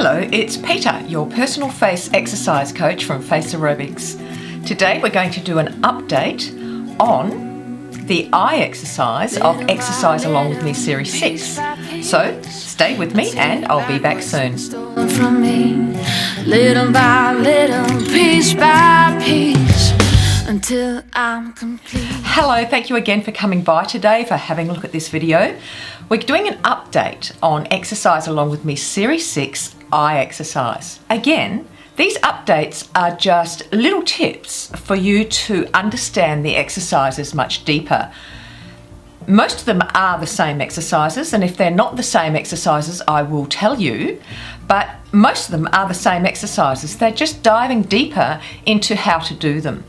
Hello, it's Peter, your personal face exercise coach from Face Aerobics. Today we're going to do an update on the eye exercise of Exercise Along With Me Series 6. So stay with me and I'll be back soon. Little by little, piece by piece, until I'm complete. Hello, thank you again for coming by today, for having a look at this video. We're doing an update on Exercise Along With Me Series 6 eye exercise. Again, these updates are just little tips for you to understand the exercises much deeper. Most of them are the same exercises, and if they're not the same exercises, I will tell you, but most of them are the same exercises. They're just diving deeper into how to do them.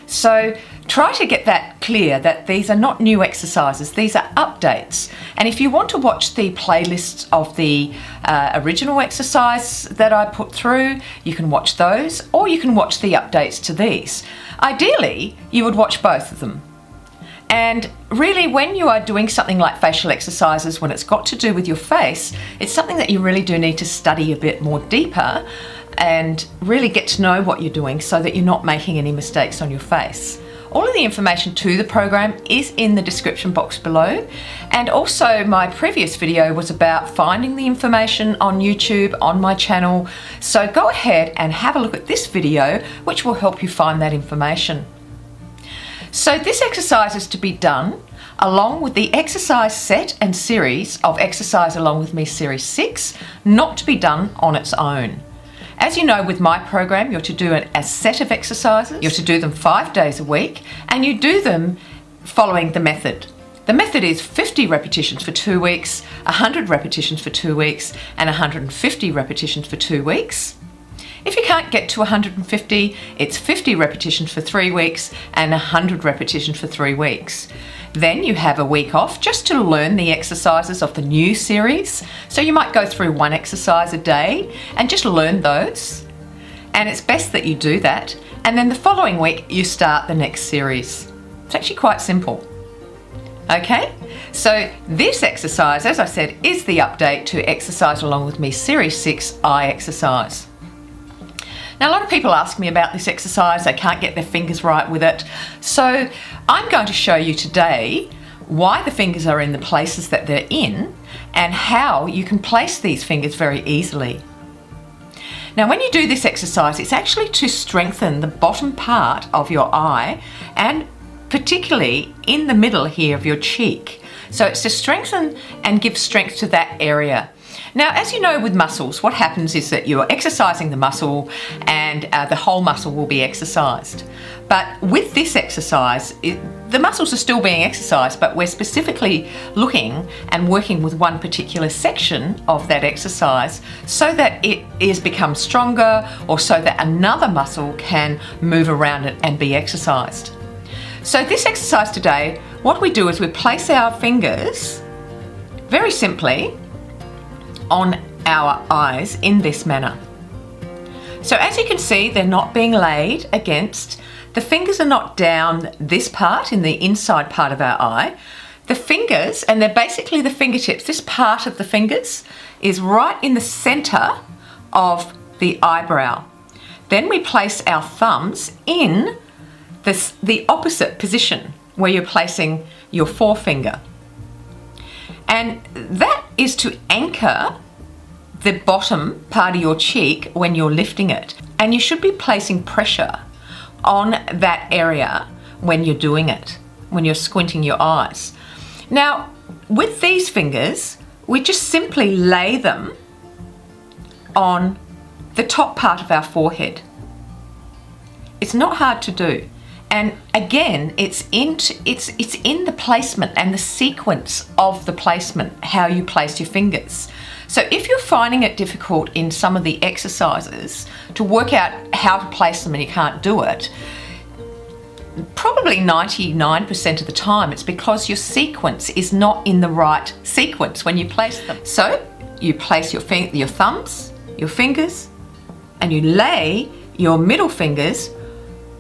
So try to get that clear, that these are not new exercises, these are updates. And if you want to watch the playlists of the original exercise that I put through, you can watch those, or you can watch the updates to these. Ideally, you would watch both of them. And really, when you are doing something like facial exercises, when it's got to do with your face, it's something that you really do need to study a bit more deeper and really get to know what you're doing so that you're not making any mistakes on your face. All of the information to the program is in the description box below, and also my previous video was about finding the information on YouTube on my channel, so go ahead and have a look at this video which will help you find that information. So this exercise is to be done along with the exercise set and series of Exercise Along With Me Series 6, not to be done on its own. As you know, with my program, you're to do a set of exercises. You're to do them 5 days a week, and you do them following the method. The method is 50 repetitions for 2 weeks, 100 repetitions for 2 weeks, and 150 repetitions for 2 weeks. If you can't get to 150, it's 50 repetitions for 3 weeks and 100 repetitions for 3 weeks. Then you have a week off just to learn the exercises of the new series. So you might go through one exercise a day and just learn those. And it's best that you do that. And then the following week, you start the next series. It's actually quite simple. Okay, so this exercise, as I said, is the update to Exercise Along With Me Series 6 eye exercise. Now, a lot of people ask me about this exercise, they can't get their fingers right with it. So I'm going to show you today why the fingers are in the places that they're in and how you can place these fingers very easily. Now, when you do this exercise, it's actually to strengthen the bottom part of your eye and particularly in the middle here of your cheek. So it's to strengthen and give strength to that area. Now, as you know with muscles, what happens is that you're exercising the muscle and the whole muscle will be exercised. But with this exercise, the muscles are still being exercised, but we're specifically looking and working with one particular section of that exercise so that it is become stronger or so that another muscle can move around it and be exercised. So this exercise today, what we do is we place our fingers very simply on our eyes in this manner. So as you can see, they're not being laid against, the fingers are not down this part in the inside part of our eye. The fingers, and they're basically the fingertips, this part of the fingers is right in the center of the eyebrow. Then we place our thumbs in the opposite position where you're placing your forefinger. And that is to anchor the bottom part of your cheek when you're lifting it. And you should be placing pressure on that area when you're doing it, when you're squinting your eyes. Now, with these fingers, we just simply lay them on the top part of our forehead. It's not hard to do. And again, it's in the placement and the sequence of the placement, how you place your fingers. So if you're finding it difficult in some of the exercises to work out how to place them and you can't do it, probably 99% of the time it's because your sequence is not in the right sequence when you place them. So you place your thumbs, your fingers, and you lay your middle fingers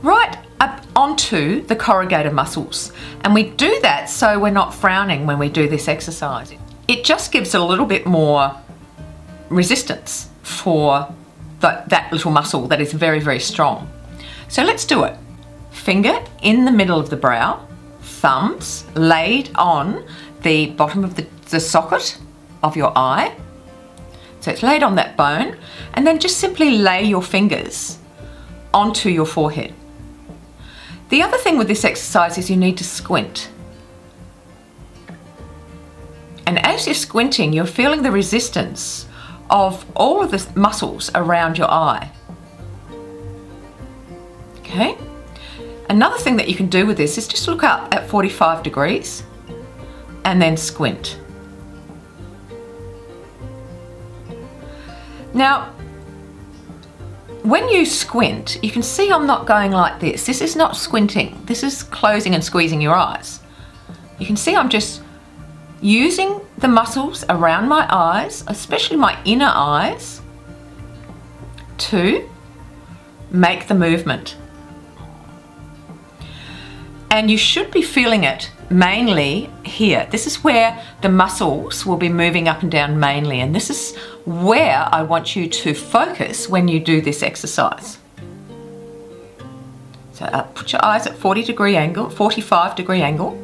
right up onto the corrugator muscles. And we do that so we're not frowning when we do this exercise. It just gives a little bit more resistance for that little muscle that is very, very strong. So let's do it. Finger in the middle of the brow, thumbs laid on the bottom of the socket of your eye. So it's laid on that bone, and then just simply lay your fingers onto your forehead. The other thing with this exercise is you need to squint. And as you're squinting, you're feeling the resistance of all of the muscles around your eye. Okay? Another thing that you can do with this is just look up at 45 degrees and then squint. Now, when you squint, you can see I'm not going like this. This is not squinting. This is closing and squeezing your eyes. You can see I'm just using the muscles around my eyes, especially my inner eyes, to make the movement. And you should be feeling it mainly here. This is where the muscles will be moving up and down mainly, and this is where I want you to focus when you do this exercise. So put your eyes at 45 degree angle.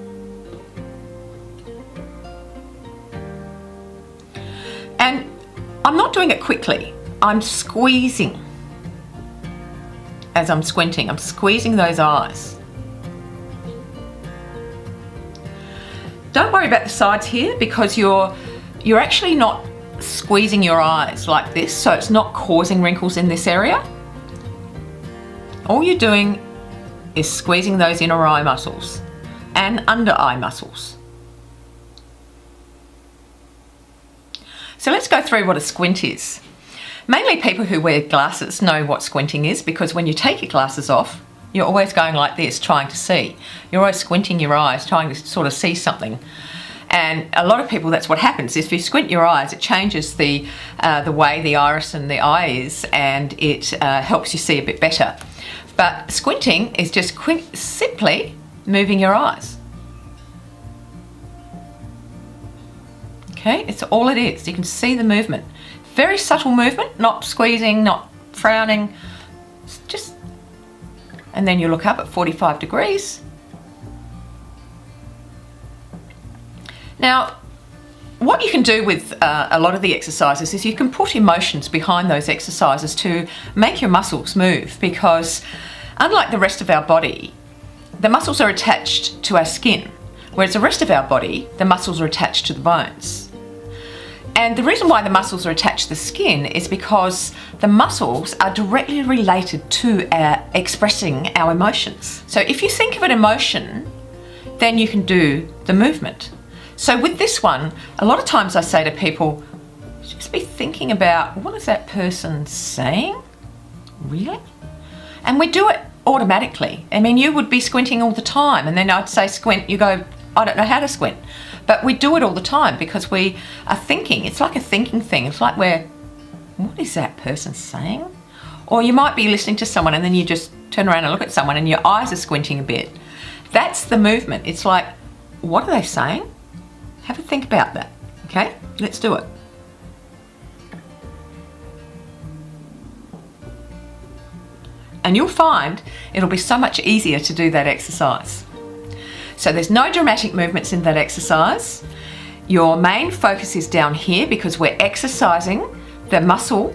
And I'm not doing it quickly. I'm squeezing. As I'm squinting, I'm squeezing those eyes. Don't worry about the sides here, because you're actually not squeezing your eyes like this, so it's not causing wrinkles in this area. All you're doing is squeezing those inner eye muscles and under eye muscles. So let's go through what a squint is. Mainly people who wear glasses know what squinting is, because when you take your glasses off, you're always going like this, trying to see. You're always squinting your eyes, trying to sort of see something. And a lot of people, that's what happens. If you squint your eyes, it changes the way the iris and the eye is, and it helps you see a bit better. But squinting is just simply moving your eyes. Okay, it's all it is. You can see the movement. Very subtle movement, not squeezing, not frowning, just, and then you look up at 45 degrees. Now, what you can do with a lot of the exercises is you can put emotions behind those exercises to make your muscles move, because unlike the rest of our body, the muscles are attached to our skin, whereas the rest of our body, the muscles are attached to the bones. And the reason why the muscles are attached to the skin is because the muscles are directly related to expressing our emotions. So if you think of an emotion, then you can do the movement. So with this one, a lot of times I say to people, just be thinking about, what is that person saying? Really? And we do it automatically. I mean, you would be squinting all the time, and then I'd say squint, you go, I don't know how to squint. But we do it all the time because we are thinking. It's like a thinking thing. It's like what is that person saying? Or you might be listening to someone and then you just turn around and look at someone and your eyes are squinting a bit. That's the movement. It's like, what are they saying? Have a think about that. Okay, let's do it. And you'll find it'll be so much easier to do that exercise. So there's no dramatic movements in that exercise. Your main focus is down here because we're exercising the muscle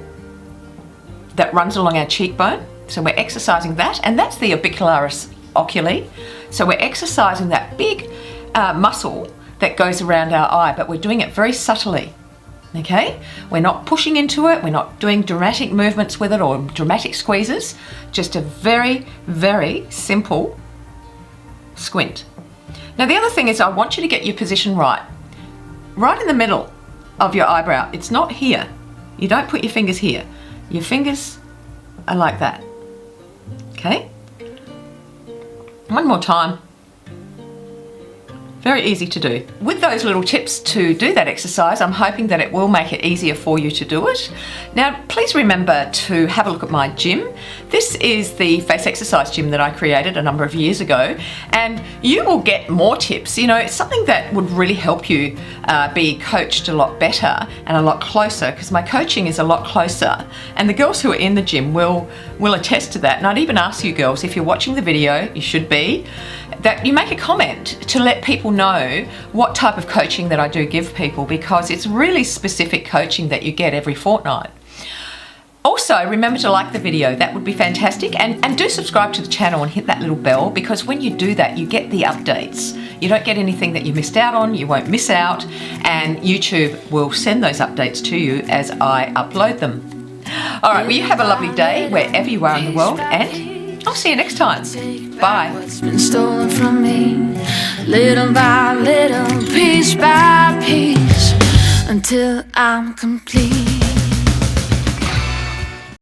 that runs along our cheekbone. So we're exercising that, and that's the orbicularis oculi. So we're exercising that big muscle that goes around our eye, but we're doing it very subtly. Okay? We're not pushing into it, we're not doing dramatic movements with it or dramatic squeezes, just a very, very simple squint. Now the other thing is I want you to get your position right in the middle of your eyebrow. It's not here. You don't put your fingers here. Your fingers are like that. Okay? One more time. Very easy to do. With those little tips to do that exercise, I'm hoping that it will make it easier for you to do it. Now, please remember to have a look at my gym. This is the face exercise gym that I created a number of years ago, and you will get more tips. You know, it's something that would really help you be coached a lot better and a lot closer, because my coaching is a lot closer, and the girls who are in the gym will attest to that. And I'd even ask you girls, if you're watching the video, you should be, that you make a comment to let people know what type of coaching that I do give people, because it's really specific coaching that you get every fortnight. Also, remember to like the video, that would be fantastic, and do subscribe to the channel and hit that little bell, because when you do that you get the updates. You don't get anything that you missed out on, you won't miss out, and YouTube will send those updates to you as I upload them. Alright, well, you have a lovely day wherever you are in the world, and I'll see you next time. Bye. What's been stolen from me, little by little, piece by piece, until I'm complete.